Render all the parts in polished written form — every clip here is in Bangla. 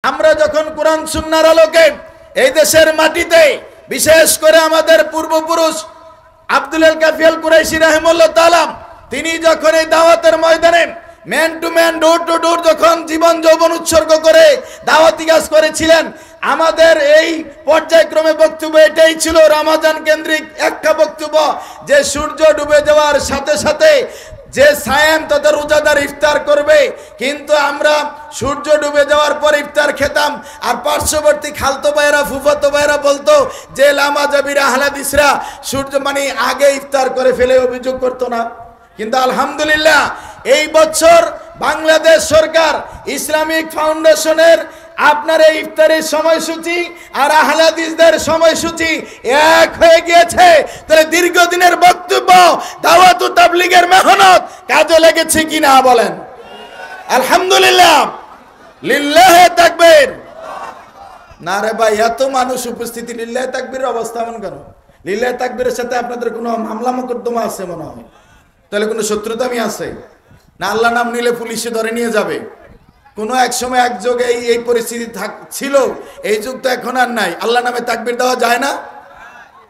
আমরা যখন কোরআন সুন্নাহর আলোকে এই দেশের মাটিতে বিশেষ করে আমাদের পূর্বপুরুষ আব্দুল কাফি আল কুরাইশি রাহিমাহুল্লাহ তাআলা তিনি যখন এই দাওয়াতের ময়দানে man to man door to door যখন জীবন যৌবন উৎসর্গ করে দাওয়াতি কাজ করেছিলেন, আমাদের এই পর্যায়ক্রমে বক্তব্য এটাই ছিল রমজান কেন্দ্রিক একটা বক্তব্য যে সূর্য ডুবে যাওয়ার সাথে সাথে যে সায়েম তাদের রোজাদার ইফতার করবে, কিন্তু আমরা সূর্য ডুবে যাওয়ার পর ইফতার খেতাম আর পার্শ্ববর্তী খালতো ভাইরা ফুফাতো ভাইরা বলতো যে লামাজাবিরা আহলাদিসরা সূর্য মানে আগে ইফতার করে ফেলে অভিযোগ করতো না। কিন্তু আলহামদুলিল্লাহ এই বছর বাংলাদেশ সরকার ইসলামিক ফাউন্ডেশনের আপনার এই ইফতারের সময়সূচি আর আহলাদিসদের সময়সূচি এক হয়ে গিয়েছে। তাহলে দীর্ঘদিনের বক্তব্য দাওয়াত ও তাবলীগের মেহনত কাজে লেগেছে কিনা বলেন আলহামদুলিল্লাহ, লিল্লাহে তাকবীর। না রে ভাই, এত মানুষ উপস্থিতি, লিল্লাহে তাকবীরের অবস্থা এমন কেন? লিল্লাহে তাকবীরের সাথে আপনাদের কোনো মামলা মোকদ্দমা আছে মনে হয়? তাহলে কোনো শত্রুতামি আছে না? আল্লাহ নাম নিলে পুলিশে ধরে নিয়ে যাবে? কোনো এক সময় এক যুগে এই পরিস্থিতি ছিল, এই যুগ তো এখন আর নাই। আল্লাহ নামে তাকবীর দেওয়া যায় না?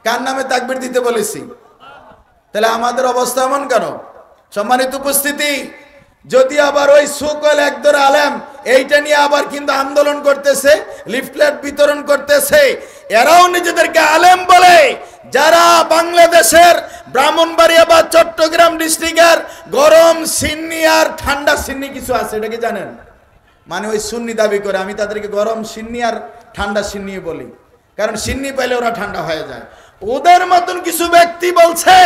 কার নামে তাকবীর দিতে বলেছি? তাহলে আমাদের অবস্থা এমন কেন? সম্মানিত উপস্থিতি, যদি আবার ওই সকল একদল আলেম এইটা নিয়ে আবার কিন্তু আন্দোলন করতেছে, লিফলেট বিতরণ করতেছে, এরাও নিজেদেরকে আলেম বলে, যারা বাংলাদেশের ব্রাহ্মণবাড়িয়া বা চট্টগ্রাম ডিস্ট্রিক্টের গরম সিন্নি আর ঠান্ডা সিন্নি কিছু আছে, এটা কি জানেন? মানে ওই সুন্নি দাবি করে, আমি তাদেরকে গরম সিন্নি আর ঠান্ডা সিন্নি বলি, কারণ সিন্নি পাইলে ওরা ঠান্ডা হয়ে যায়। ওদের মতন কিছু ব্যক্তি বলছে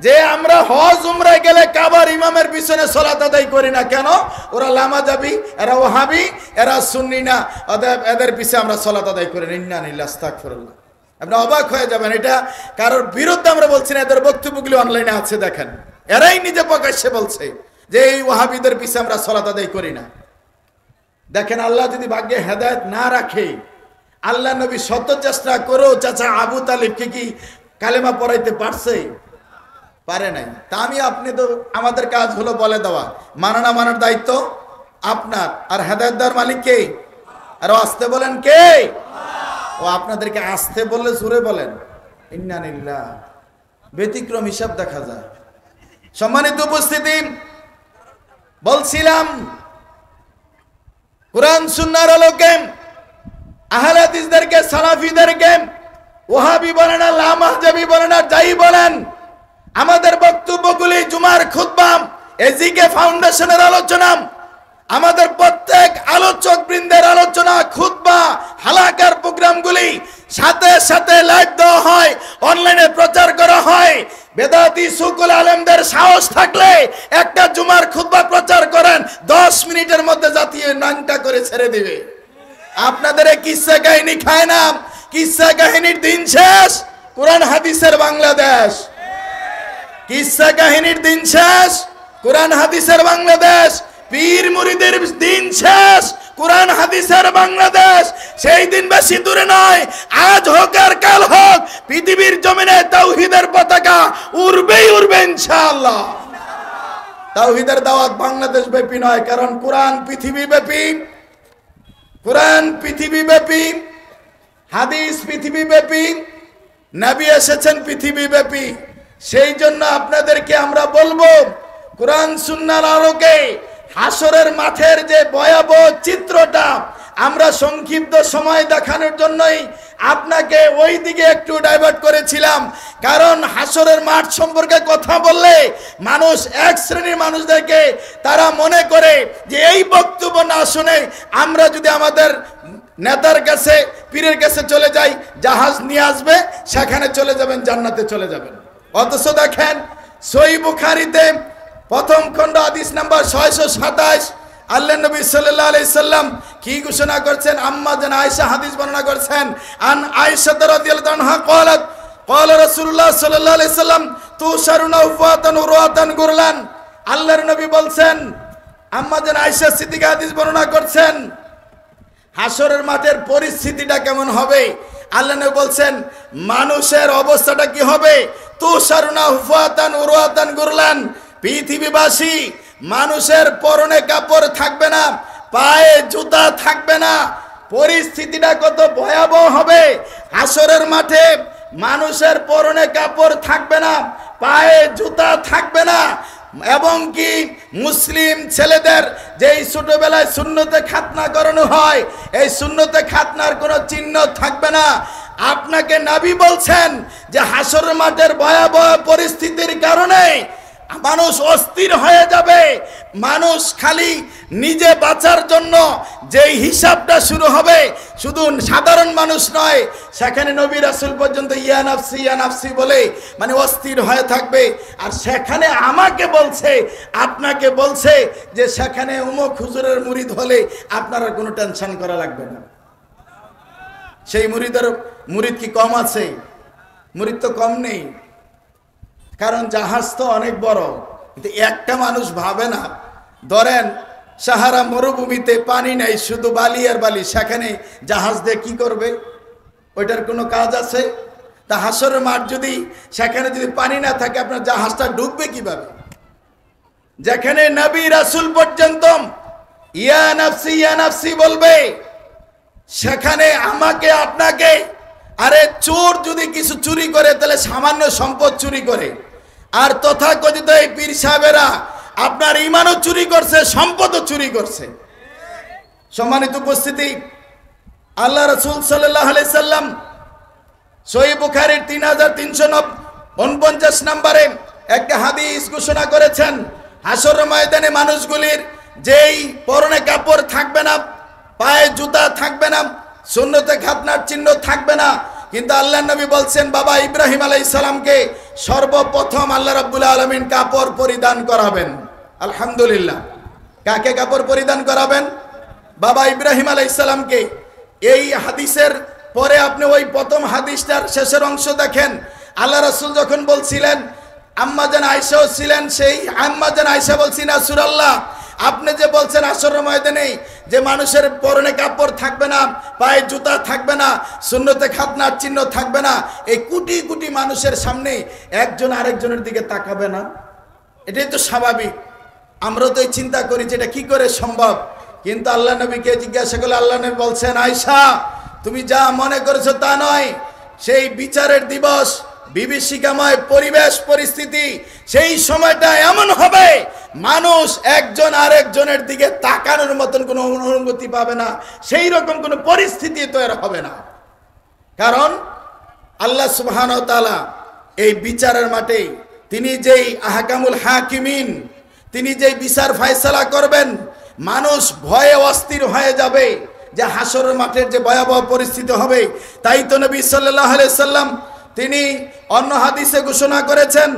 যে আমরা হজ উমরায় গেলে কাবার ইমামের পিছনে সালাত আদায় করি না, কেন? ওরা লামাজাবি, এরা ওহাবি, এরা সুন্নি না, এদের পিছে আমরা সালাত আদায় করি না। ইন্না লিল্লাহি আস্তাগফিরুল্লাহ। আপনি অবাক হয়ে যাবেন, এটা কারোর বিরুদ্ধে আমরা বলছি না, এদের বক্তব্যগুলি অনলাইনে আছে, দেখেন। এরাই নিজে প্রকাশ্যে বলছে যে এই ওহাবিদের পিছে আমরা সালাত আদায় করি না। দেখেন, আল্লাহ যদি ভাগ্যে হেদায়েত না রাখে, আল্লাহ নবী শত চেষ্টা করেও চাচা আবু তালিবকে কি কালেমা পড়াইতে পারছে? পারে নাই। তা আমি আপনি তো, আমাদের কাজ হলো বলে দেওয়া, মানা না মানার দায়িত্ব আপনার, আর হেদায়েত দেওয়ার মালিক কে? আর আসতে বলেন কে? ও আপনাদেরকে আসতে বললে জোরে বলেন ইন্না লিল্লাহ, ব্যতিক্রম হিসাব দেখা যায়। সম্মানিত উপস্থিতি, বলছিলাম কোরআন সুন্নাহর আলোকে আহলে হাদিসদেরকে, সালাফিদেরকে ওহাবি বলেন আর লামাহজাবি বলেন আর যাই বলেন, আমাদের বক্তব্যগুলি জুমার খুতবা, এজিকে ফাউন্ডেশনের আলোচনা, আমাদের প্রত্যেক আলোচক বৃন্দের আলোচনা, খুতবা, হালাকার প্রোগ্রামগুলি সাথে সাথে লাইভ দেওয়া হয়, অনলাইনে প্রচার করা হয়। বেদাতি সুকুল আলেমদের সাহস থাকলে একটা জুমার খুতবা প্রচার করেন, 10 মিনিটের মধ্যে জাতীয় নাংটা করে ছেড়ে দিবে। আপনাদের এই কিসসা কাহিনী খায় না, কিসসা কাহিনীর দিন শেষ, কোরআন হাদিসের বাংলাদেশ। কিসসা কাহিনীর দিন শেষ, কোরআন হাদিসের বাংলাদেশ। পীর মুরিদের দিন শেষ, কোরআন হাদিসের বাংলাদেশ। সেই দিন বেশি দূরে নয়, আজ হোক আর কাল হোক, পৃথিবীর জমিনে তাওহীদের পতাকা উড়বেই উড়বে ইনশাআল্লাহ। তাওহীদের দাওয়াত বাংলাদেশ ব্যাপী নয়, কারণ কোরআন পৃথিবী ব্যাপী, কোরআন পৃথিবী ব্যাপী, হাদিস পৃথিবী ব্যাপী, নবী এসেছেন পৃথিবী ব্যাপী। সেই জন্য আপনাদেরকে আমরা বলবো, কোরআন সুন্নাহর আলোকে হাসরের মাঠের যে ভয়াবহ চিত্রটা আমরা সংক্ষিপ্ত সময় দেখানোর জন্যই আপনাকে ওই দিকে একটু ডাইভার্ট করেছিলাম। কারণ হাসরের মাঠ সম্পর্কে কথা বললে মানুষ, এক শ্রেণীর মানুষদেরকে তারা মনে করে যে এই বক্তব্য না শুনে আমরা যদি আমাদের নেতার কাছে, পীরের কাছে চলে যাই, জাহাজ নিয়ে আসবে, সেখানে চলে যাবেন, জান্নাতে চলে যাবেন। অথচ দেখেন সহিহ বুখারীতে প্রথম খণ্ড হাদিস নাম্বার 627 আল্লাহ নবী সাল্লাল্লাহু আলাইহি সাল্লাম কি ঘোষণা করছেন? আম্মা জান আয়েশা হাদিস বর্ণনা করছেন, আন আয়েশা রাদিয়াল্লাহু আনহা قالت قال রাসূলুল্লাহ সাল্লাল্লাহু আলাইহি সাল্লাম তুশারুনা উফাতান উরাতান গুরলান। আল্লাহর নবী বলছেন, আম্মা জান আয়েশা সিদ্দিকা হাদিস বর্ণনা করছেন, হাসরের মাঠের পরিস্থিতিটা কেমন হবে? আল্লাহ নবী বলছেন, মানুষের অবস্থাটা কি হবে? তুশারুনা উফাতান উরাতান গুরলান, পৃথিবীবাসী মানুষের পরনে কাপড় থাকবে না, পায়ে জুতা থাকবে না। পরিস্থিতিটা কত ভয়াবহ হবে। হাসরের মাঠে মানুষের পরনে কাপড় থাকবে না, পায়ে জুতা থাকবে না, এবং কি মুসলিম ছেলেদের যেই ছোটবেলায় সুন্নতে খাতনা করানো হয়, এই সুন্নতে খাতনার কোনো চিহ্ন থাকবে না। আপনাকে নবী বলছেন যে হাসরের মাঠের ভয়াবহ পরিস্থিতির কারণে মানুষ অস্থির হয়ে যাবে। মানুষ খালি নিজে বাঁচার জন্য যেই হিসাবটা শুরু হবে, শুধু সাধারণ মানুষ নয়, সেখানে নবী রাসূল পর্যন্ত ইয়া নাফসি বলে মানে অস্থির হয়ে থাকবে। আর সেখানে আমাকে বলছে, আপনাকে বলছে যে সেখানে অমুক হুজুরের মুরিদ হলে আপনার আর কোনো টেনশন করা লাগবে না। সেই মুরিদ কি কম আছে? মুরিদ তো কম নেই, কারণ জাহাজ তো অনেক বড়। কিন্তু একটা মানুষ ভাবে না, ধরেন সাহারা মরুভূমিতে পানি নেই, শুধু বালি আর বালি, সেখানে জাহাজ দিয়ে কি করবে? ওইটার কোনো কাজ আছে? তা হাসরের মাঠ যদি সেখানে যদি পানি না থাকে, আপনার জাহাজটা ডুববে কিভাবে? যেখানে নবী রাসূল পর্যন্ত ইয়া নাফসি বলবে, সেখানে আমাকে আপনাকে, আরে চোর যদি কিছু চুরি করে তাহলে সামান্য সম্পদ চুরি করে, আর তথাকথিত এই পীর সাহেবেরা আপনার ঈমানও চুরি করছে, সম্পদও চুরি করছে। সম্মানিত উপস্থিতি, আল্লাহ রাসূল সাল্লাল্লাহু আলাইহি সাল্লাম সহিহ বুখারীর 3349 নম্বরে একটা হাদিস ঘোষণা করেছেন, হাসরের ময়দানে মানুষগুলির যেই পরনে কাপড় থাকবে না, পায়ে জুতা থাকবে না, সুন্নতে খাতনার চিহ্ন থাকবে না, কিন্তু আল্লাহ নবী বলছেন বাবা ইব্রাহিম আলাইহিস সালামকে সর্বপ্রথম আল্লাহ রাব্বুল আলামিন কাপড় পরিধান করাবেন। আলহামদুলিল্লাহ। কাকে কাপড় পরিধান করাবেন? বাবা ইব্রাহিম আলাইহিস সালামকে। এই হাদিসের পরে আপনি ওই প্রথম হাদিসটার শেষের অংশ দেখেন, আল্লাহ রাসূল যখন বলছিলেন, আম্মা জান আয়েশাও ছিলেন, সেই আম্মা জান আয়েশা বলছেন রাসূলুল্লাহ, আপনি যে বলছেন হাসরের ময়দানে যে মানুষের পরনে কাপড় থাকবে না, পায়ে জুতা থাকবে না, সুন্নতে খাতনার চিহ্ন থাকবে না, এই কোটি কোটি মানুষের সামনে একজন আরেকজনের দিকে তাকাবে না, এটাই তো স্বাভাবিক। আমরা তো এই চিন্তা করি যে এটা কি করে সম্ভব, কিন্তু আল্লাহ নবীকে জিজ্ঞাসা করলে আল্লাহ নবী বলছেন, আয়েশা তুমি যা মনে করেছো তা নয়, সেই বিচারের দিবস, বিভীষিকাময় পরিবেশ পরিস্থিতি, সেই সময়টা এমন হবে মানুষ একজন আরেকজনের দিকে তাকানোর মতন কোনো অনুভূতি পাবে না, সেই রকম কোনো পরিস্থিতি তৈরি হবে না। কারণ আল্লাহ সুবহানাহু ওয়া তাআলা এই বিচারের মাঠে তিনি যেই আহকামুল হাকিমিন, তিনি যেই বিচার ফয়সালা করবেন, মানুষ ভয়ে অস্থির হয়ে যাবে যে হাসরের মাঠের যে ভয়াবহ পরিস্থিতি হবে। তাই তো নবী সাল্লাল্লাহু আলাইহি সাল্লাম তিনি অন্য হাদিসে ঘোষণা করেছেন,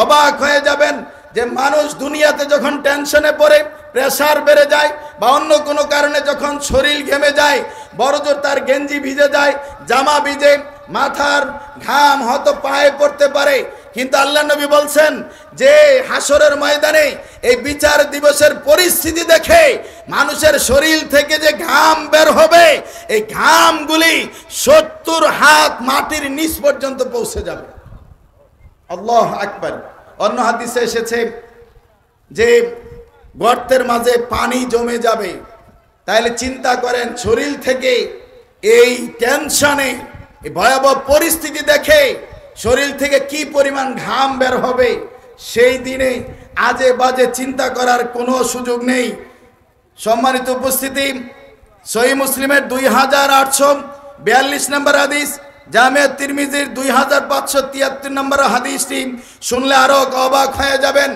অবাক হয়ে যাবেন যে মানুষ দুনিয়াতে যখন টেনশনে পড়ে, প্রেসার বেড়ে যায়, বা অন্য কোনো কারণে যখন শরীর ঘেমে যায়, বড়জোর তার গেঞ্জি ভিজে যায়, জামা ভিজে, মাথার ঘাম হয়তো পায়ে পড়তে পারে, কিন্তু আল্লাহ নবী বলছেন যে হাসরের ময়দানে এই বিচার দিবসের পরিস্থিতি দেখে মানুষের শরীর থেকে যে ঘাম বের হবে, এই ঘামগুলি 70 হাত মাটির নিচ পর্যন্ত পৌঁছে যাবে। আল্লাহু আকবার। অন্য হাদিসে এসেছে যে গর্তের মাঝে পানি জমে যাবে। তাহলে চিন্তা করেন, শরীর থেকে এই টেনশনে, এই ভয়াবহ পরিস্থিতি দেখে শরীর থেকে কি পরিমাণ ঘাম বের হবে, সেই দিনে আজে বাজে চিন্তা করার কোনো সুযোগ নেই। সম্মানিত উপস্থিতি, সহিহ মুসলিমের 2842 নম্বর হাদিস, জামে তিরমিজির 2573 নম্বর হাদিসটি শুনলে আরো অবাক হয়ে যাবেন।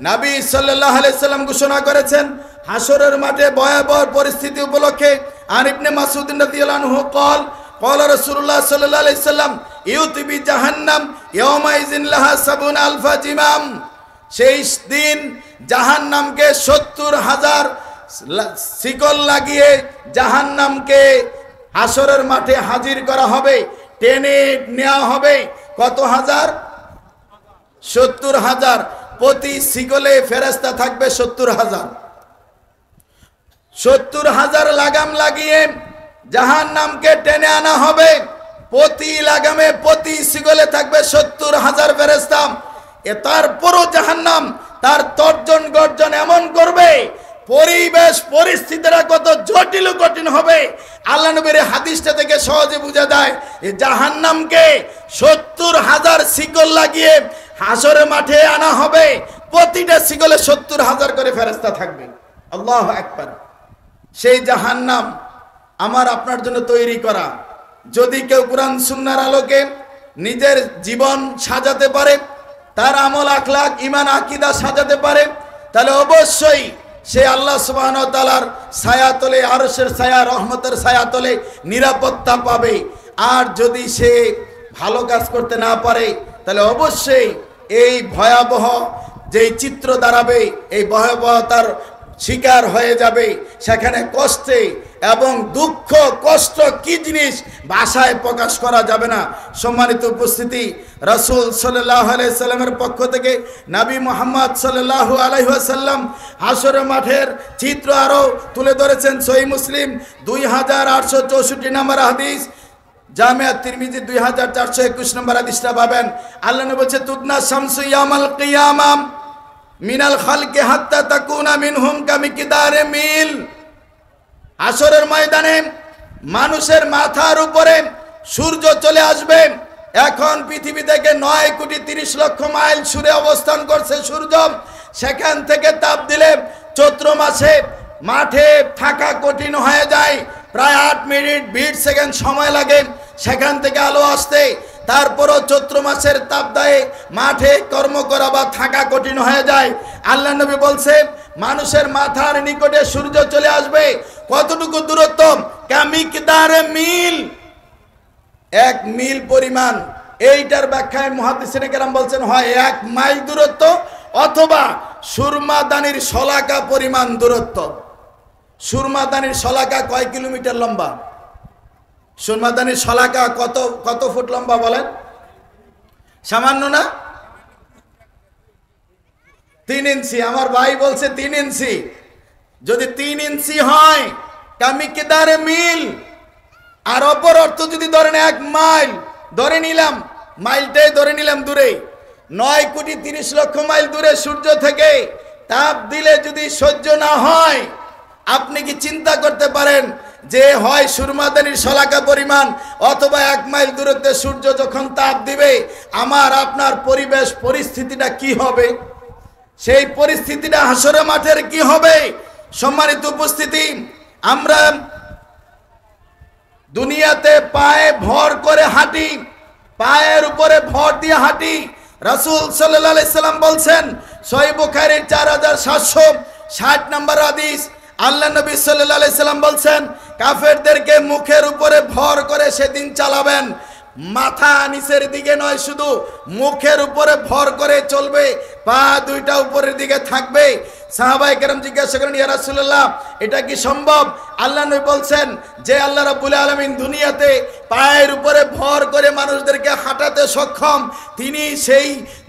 নবী সাল্লাল্লাহু আলাইহি সাল্লাম ঘোষণা করেছেন হাসরের মাঠে ভয়াবহ পরিস্থিতি উপলক্ষে, আর ইবনে মাসউদ রাদিয়াল্লাহু আনহু قال قال رسول الله صلى الله عليه وسلم ইউতি বি জাহান্নাম ইয়াউমাইযিন লাহা 70,000 জিমাম। সেই দিন জাহান্নামকে 70,000 শিকল লাগিয়ে জাহান্নামকে হাসরের মাঠে হাজির করা হবে, টেনে নেওয়া হবে। কত হাজার? 70,000। প্রতি শিকলে ফেরেশতা থাকবে 70,000। 70,000 লাগাম লাগিয়ে জাহান্নামকে টেনে আনা হবে। প্রতি লাগামে, প্রতি শিকলে থাকবে 70,000 ফেরেশতা। তারপরও জাহান্নাম তার তর্জন গর্জন এমন করবে, পরিবেশ পরিস্থিতিরা কত জটিল ও কঠিন হবে। আল্লাহ নবীর হাদিসটা থেকে সহজে বোঝা যায় যে জাহান্নামকে 70,000 শিকল লাগিয়ে হাসরের মাঠে আনা হবে। প্রতিটা শিকলে 70,000 করে ফেরেশতা থাকবে। আল্লাহু আকবার। সেই জাহান্নাম আমার আপনার জন্য তৈরি করা। যদি কেউ কোরআন সুন্নাহর আলোকে নিজের জীবন সাজাতে পারে, তার আমল আখলাক ঈমান আকীদা সাজাতে পারে, তাহলে অবশ্যই সে আল্লাহ সুবহানাহু ওয়া তাআলার ছায়াতলে, আরশের ছায়া, রহমতের ছায়াতলে নিরাপত্তা পাবে। আর যদি সে ভালো কাজ করতে না পারে, তাহলে অবশ্যই এই ভয়াবহ যেই চিত্র দাঁড়াবে, এই ভয়াবহতার শিকার হয়ে যাবে। সেখানে কষ্টে এবং দুঃখ, কষ্ট কি জিনিস ভাষায় প্রকাশ করা যাবে না। সম্মানিত উপস্থিতি, রাসূল সাল্লাল্লাহু আলাইহি সাল্লামের পক্ষ থেকে নবী মুহাম্মদ সাল্লাল্লাহু আলাইহি ওয়াসাল্লাম হাসরের মাঠের চিত্র আরো তুলে ধরেছেন। সহিহ মুসলিম 2864 নম্বর হাদিস, জামিয়া তিরমিজি 2421 নম্বর হাদিসটা পাবেন। আল্লাহ নবী বলেছে, তুদনা শামসু ইয়ামাল কিয়ামাম মিনাল খালকি হাত্তা তাকুনা মিনহুম কামিকদারে মিল। হাসরের ময়দানে মানুষের মাথার উপরে সূর্য চলে আসবে। এখন পৃথিবী থেকে 9,30,00,000 মাইল দূরে অবস্থান করছে সূর্য। সেখান থেকে তাপ দিলে চৈত্র মাসে মাঠে থাকা কঠিন হয়ে যায়। প্রায় 8 মিনিট 20 সেকেন্ড সময় লাগে সেখান থেকে আলো আসতে। তারপরও চৈত্র মাসের তাপদায়ে মাঠে কর্ম করা বা থাকা কঠিন হয়ে যায়। আল্লাহ নবী বলছে, মানুষের মাথার নিকটে সূর্য চলে আসবে। কতটুকু দূরত্ব? কামিকদারে মিল, 1 মিল পরিমাণ। এইটার ব্যাখ্যায় মুহাদ্দিসিনে কেরাম বলছেন, হয় 1 মাইল দূরত্ব অথবা সুরমাদানির শলাকা পরিমাণ দূরত্ব। সুরমাদানির শলাকা কয় কিলোমিটার লম্বা? সুরমাদানির শলাকা কত ফুট লম্বা বলেন? সামান্য না? 3 ইঞ্চি। আমার ভাই বলছে 3 ইঞ্চি। যদি 3 ইঞ্চি হয় কামিকদারে মিল, আর অপর অর্থ যদি ধরেন 1 মাইল, ধরে নিলাম মাইলটাই ধরে নিলাম দূরে, 9,30,00,000 মাইল দূরে সূর্য থেকে তাপ দিলে যদি সহ্য না হয়, আপনি কি চিন্তা করতে পারেন যে হয় সুরমাদানির শলাকা পরিমাণ অথবা 1 মাইল দূরত্বে সূর্য যখন তাপ দিবে, আমার আপনার পরিবেশ পরিস্থিতিটা কি হবে? সেই পরিস্থিতিটা হাসরের মাঠের কি হবে? সম্মানিত উপস্থিতি, আমরা দুনিয়াতে পায়ে ভর করে হাঁটি, পায়ের উপরে ভর দিয়ে হাঁটি। রাসূল সাল্লাল্লাহু আলাইহি সাল্লাম বলছেন, সহিহ বুখারীর 4760 নম্বর হাদিস, আল্লাহ নবী সাল্লাল্লাহু আলাইহি সাল্লাম বলছেন, কাফেরদেরকে মুখের উপরে ভর করে সেদিন চালাবেন। মাথা নিচের দিকে নয়, শুধু মুখের উপরে ভর করে চলবে, পা দুইটা উপরের দিকে থাকবে। সাহাবায়ে কেরাম জিজ্ঞাসা করেন, ইয়া রাসূলুল্লাহ, এটা কি সম্ভব? আল্লাহ নবী বলছেন, যে আল্লাহ রাব্বুল আলামিন দুনিয়াতে পায়ের উপরে ভর করে মানুষদেরকে হাঁটাতে সক্ষম, তিনি সেই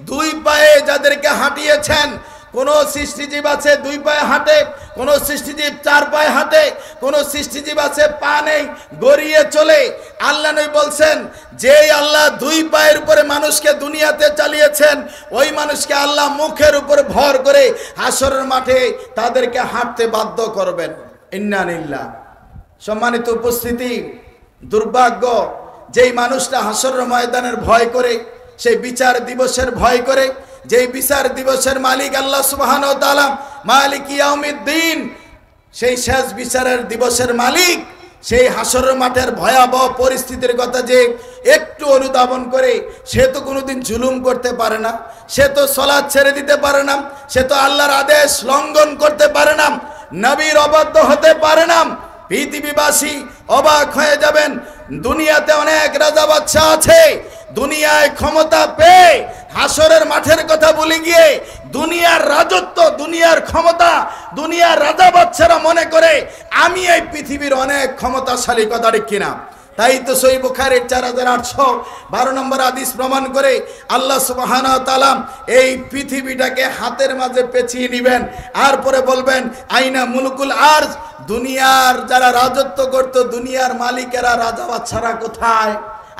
2 পায়ে যাদেরকে হাঁটিয়েছেন। কোন সৃষ্টিজীব আছে 2 পায়ে হাঁটে, কোন সৃষ্টিজীব 4 পায়ে হাঁটে, কোন সৃষ্টিজীব আছে পা নেই, গড়িয়ে চলে। আল্লাহ নবী বলছেন, যে আল্লাহ 2 পায়ের উপরে মানুষকে দুনিয়াতে চালিয়েছেন, ওই মানুষকে আল্লাহ মুখের উপরে ভর করে হাসরের মাঠে তাদেরকে হাঁটতে বাধ্য করবেন। ইন্না লিল্লাহ। সম্মানিত উপস্থিতি, দুর্ভাগ্য যেই মানুষটা হাসরের ময়দানের ভয় করে, সেই বিচার দিবসের ভয় করে, যেই বিচার দিবসের মালিক আল্লাহ সুবহানাহু ওয়া তাআলা, মালিক ইয়াউমিদ্দিন, সেই শেষ বিচারের দিবসের মালিক, সেই হাসরের মাঠের ভয়াবহ পরিস্থিতির কথা যে একটু অনুধাবন করে, সে তো কোনোদিন জুলুম করতে পারে না, সে তো সালাত ছেড়ে দিতে পারে না, সে তো আল্লাহর আদেশ লঙ্ঘন করতে পারে না, নবীর অবাধ্য হতে পারে না। পৃথিবীবাসী অবাক হয়ে যাবেন, দুনিয়াতে অনেক রাজা বাদশা আছে, দুনিয়ায় ক্ষমতা পেয়ে হাসরের মাঠের কথা বলে গিয়ে দুনিয়ার রাজত্ব, দুনিয়ার ক্ষমতা, দুনিয়ার রাজা বাদশারা মনে করে আমি এই পৃথিবীর অনেক ক্ষমতাশালী, কথা ঠিক কিনা? তাই তো সহিহ বুখারীর 4812 নম্বর হাদিস প্রমাণ করে আল্লাহ সুবহানাহু ওয়া তাআলা এই পৃথিবীটাকে হাতের মাঝে পেঁচিয়ে নেবেন, আর পরে বলবেন, আইনা মুলকুল আরজ, দুনিয়ার যারা রাজত্ব করত, দুনিয়ার মালিকেরা, রাজা বাদশারা কোথায়?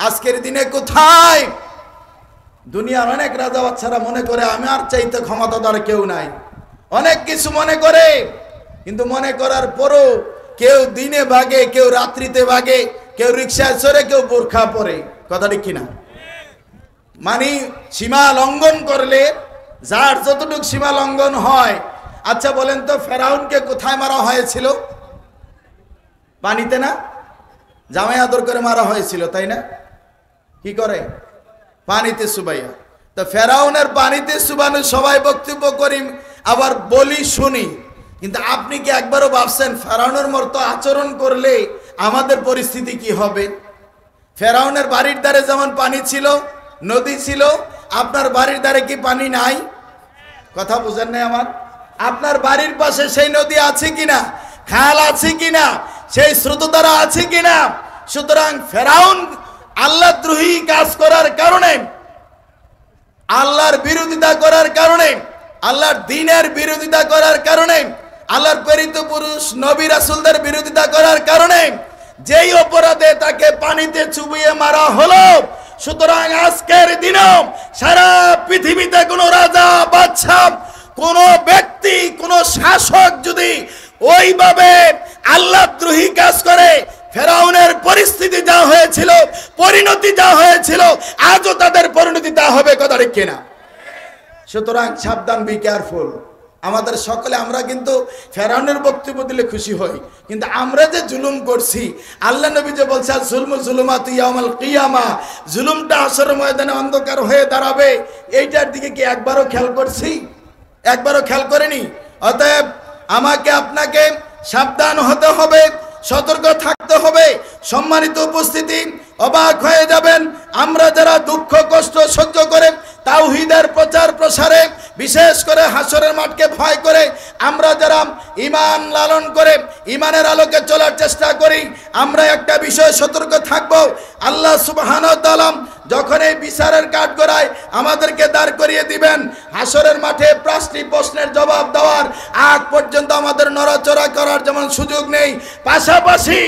আজকের দিনে কোথায়? দুনিয়ার অনেক রাজা বাদশারা মনে করে আমার চাইতে ক্ষমতাধর কেউ নাই, অনেক কিছু মনে করে। কিন্তু মনে করার পরও কেউ দিনে ভাগে, কেউ রাত্রিতে ভাগে, কেউ রিক্সায় চড়ে, কেউ বোরখা পরে। কথা ঠিক কিনা? মানে সীমা লঙ্ঘন করলে যার যতটুকু সীমা লঙ্ঘন হয়। আচ্ছা বলেন তো, ফেরাউনকে কোথায় মারা হয়েছিল? পানিতে না? জামাই আদর করে মারা হয়েছিল, তাই না? কি করে? পানিতে চুবাইয়া। তো ফেরাউনের পানিতে চুবানো সবাই বক্তব্য করি, আবার বলি শুনি, কিন্তু আপনি কি একবারও ভাবছেন ফেরাউনের মতো আচরণ করলে আমাদের পরিস্থিতি কি হবে? ফেরাউনের বাড়ির ধারে যেমন পানি ছিল, নদী ছিল, আপনার বাড়ির ধারে কি পানি নাই? কথা বুঝেন নাই আমার? আপনার বাড়ির পাশে সেই নদী আছে কিনা, খাল আছে কিনা, সেই স্রোতধারা আছে কিনা? সুতরাং ফেরাউন আল্লাহদ্রোহী কাজ করার কারণে, আল্লাহর বিরোধিতা করার কারণে, আল্লাহর দ্বীনের বিরোধিতা করার কারণে, আল্লাহর প্রেরিত পুরুষ নবী রাসূলদের বিরোধিতা করার কারণে যেই অপরাধে তাকে পানিতে চুবিয়ে মারা হলো। সুতরাং আজকের দিনেও সারা পৃথিবীতে কোনো রাজা, বাদশা, কোনো ব্যক্তি, কোনো শাসক যদি ওইভাবে আল্লাহদ্রোহী কাজ করে, ফেরাউনের পরিস্থিতি যা হয়েছিল, পরিণতি যা হয়েছিল, আজও তাদের পরিণতি তা হবে। কথা ঠিক কিনা? সুতরাং সাবধান, বি কেয়ারফুল। আমাদের সকলে, আমরা কিন্তু ফেরাউনের বক্তব্য দিলে খুশি হই, কিন্তু আমরা যে জুলুম করছি, আল্লাহ নবী যে বলছে জুলমু জুলুমাতু ইয়াউমাল কিয়ামা, জুলুমটা হাশরের ময়দানে অন্ধকার হয়ে দাঁড়াবে, এইটার দিকে কি একবারও খেয়াল করছি? একবারও খেয়াল করেনি। অতএব আমাকে আপনাকে সাবধান হতে হবে, সতর্ক থাকতে হবে। সম্মানিত উপস্থিতি, অবাক হয়ে যাবেন আমরা যারা দুঃখ কষ্ট সহ্য করে তাওহীদের প্রচার প্রসারে, বিশেষ করে হাসরের মাঠকে ভয় করে আমরা যারা ঈমান লালন করে ঈমানের আলোকে চলার চেষ্টা করি, আমরা একটা বিষয় সতর্ক থাকব। আল্লাহ সুবহানাহু ওয়া তাআলা যখন এই বিচারের কাঠগড়ায় আমাদেরকে দাঁড় করিয়ে দিবেন, হাসরের মাঠে পাঁচটি প্রশ্নের জবাব দেওয়ার আগ পর্যন্ত আমাদের নড়াচড়া করার যেমন সুযোগ নেই, পাশাপাশি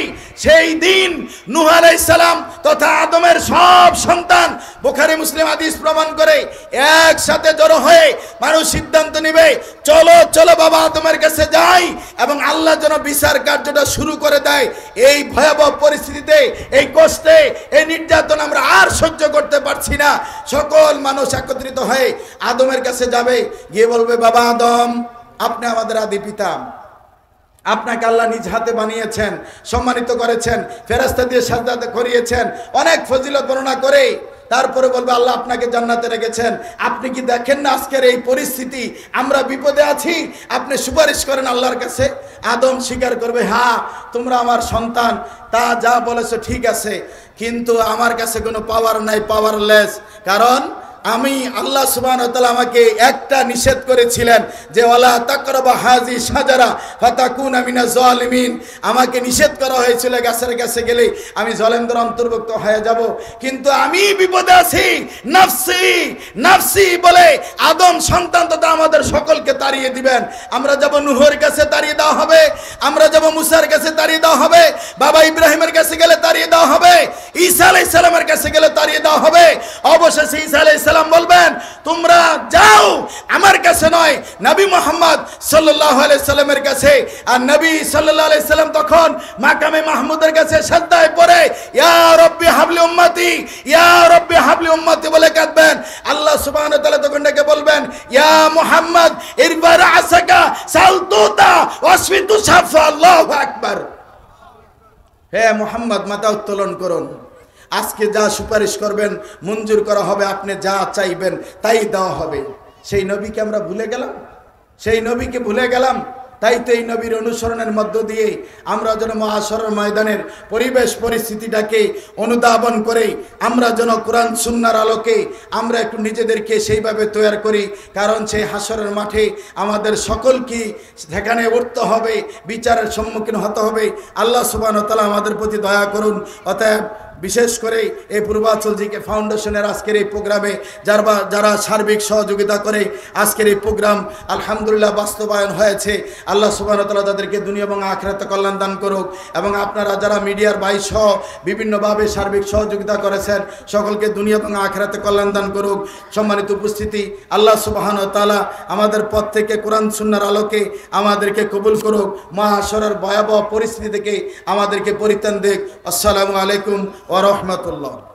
সেই দিন নূহ আলাইহিস সালাম তথা আদমের সব সন্তান, বুখারী মুসলিম হাদিস প্রমাণ করে, একসাথে জড়ো হয়ে মানুষ সিদ্ধান্ত নেবে, চলো চলো বাবা আদমের কাছে যাই, এবং আল্লাহ যেন বিচার কার্যটা শুরু করে দেয়। এই ভয়াবহ পরিস্থিতিতে, এই কষ্টে, এই নির্যাতন আমরা আর সহ্য করতে পারছি না। সকল মানুষ একত্রিত হয়ে আদমের কাছে যাবে, গিয়ে বলবে, বাবা আদম, আপনি আমাদের আদি পিতা, আপনাকে আল্লাহ নিজ হাতে বানিয়েছেন, সম্মানিত করেছেন, ফেরেশতা দিয়ে সাজদা করিয়েছেন, অনেক ফজিলত বর্ণনা করে তারপরে বলবে, আল্লাহ আপনাকে জান্নাতে রেখেছেন, আপনি কি দেখেন না আজকের এই পরিস্থিতি, আমরা বিপদে আছি, আপনি সুপারিশ করেন আল্লাহর কাছে। আদম স্বীকার করবে, হ্যাঁ তোমরা আমার সন্তান, তা যা বলেছো ঠিক আছে, কিন্তু আমার কাছে কোনো পাওয়ার নাই, পাওয়ারলেস। কারণ আমি আল্লাহ সুবহানাহু ওয়া তাআলা আমাকে একটা নিষেধ করেছিলেন যে ওয়ালা তাকরাবা হাযি শাজারা ফাতাকুনা মিনাজ জালিমিন, আমাকে নিষেধ করা হয়েছিল গাছের কাছে গেলে আমি জালেমদের অন্তর্ভুক্ত হয়ে যাব, কিন্তু আমি বিপদে আছি, নাফসি নাফসি বলে আদম সন্তান তথা আমাদের সকলকে তাড়িয়ে দিবেন। আমরা যাব নূহের কাছে, তাড়িয়ে দেওয়া হবে, আমরা যাব মুসার কাছে, তাড়িয়ে দেওয়া হবে, বাবা ইব্রাহিমের কাছে গেলে তাড়িয়ে দেওয়া হবে, ঈসা আলাইহিস সালামের কাছে গেলে তাড়িয়ে দেওয়া হবে। অবশেষে ঈসা আলাইহিস সালাম বলবেন, তোমরা যাও, আমার কাছে নয়, নবী মুহাম্মদ সাল্লাল্লাহু আলাইহি সাল্লামের কাছে। আর নবী সাল্লাল্লাহু আলাইহি সাল্লাম তখন মাকামে মাহমুদের কাছে সাজদায় পড়ে ইয়া রাব্বি হাবলি উম্মতি, ইয়া রাব্বি হাবলি উম্মতি বলে কাঁদবেন। আল্লাহ সুবহানাহু ওয়া তাআলা তখন ডেকে বলবেন, ইয়া মুহাম্মদ ইরফা রাসাকা সালতুতা ওয়াসফিতু সাফা, আল্লাহু আকবার। হে মুহাম্মদ, মাথা উত্তোলন করুন, আজকে যা সুপারিশ করবেন মঞ্জুর করা হবে, আপনি যা চাইবেন তাই দেওয়া হবে। সেই নবীকে আমরা ভুলে গেলাম, সেই নবীকে ভুলে গেলাম। তাই তো এই নবীর অনুসরণের মধ্য দিয়ে আমরা যেন মহাশরের ময়দানের পরিবেশ পরিস্থিতিটাকে অনুধাবন করে আমরা যেন কোরআন সুন্নাহর আলোকে আমরা একটু নিজেদেরকে সেইভাবে তৈরি করি। কারণ সেই হাশরের মাঠে আমাদের সকলকে সেখানে উঠতে হবে, বিচারের সম্মুখীন হতে হবে। আল্লাহ সুবহানাহু ওয়া তাআলা আমাদের প্রতি দয়া করুন। অতএব বিশেষ করে এই পূর্বাঞ্চল জিকে ফাউন্ডেশনের আজকের এই প্রোগ্রামে যারা সার্বিক সহযোগিতা করে আজকের এই প্রোগ্রাম আলহামদুলিল্লাহ বাস্তবায়ন হয়েছে। আল্লাহ সুবহানাহু ওয়া তাআলা তাদেরকে দুনিয়া এবং আখিরাতে কল্যাণ দান করুক। এবং আপনারা যারা মিডিয়ার ভাই সহ বিভিন্নভাবে সার্বিক সহযোগিতা করেছেন সকলকে দুনিয়া এবং আখিরাতে কল্যাণ দান করুক। সম্মানিত উপস্থিতি, আল্লাহ সুবহানাহু ওয়া তাআলা আমাদের পথ থেকে কোরআন সুন্নাহর আলোকে আমাদেরকে কবুল করুক, মাহশরের ভয়াবহ পরিস্থিতি থেকে আমাদেরকে পরিত্রাণ দিক। আসসালামু আলাইকুম ওয়া রাহমাতুল্লাহ।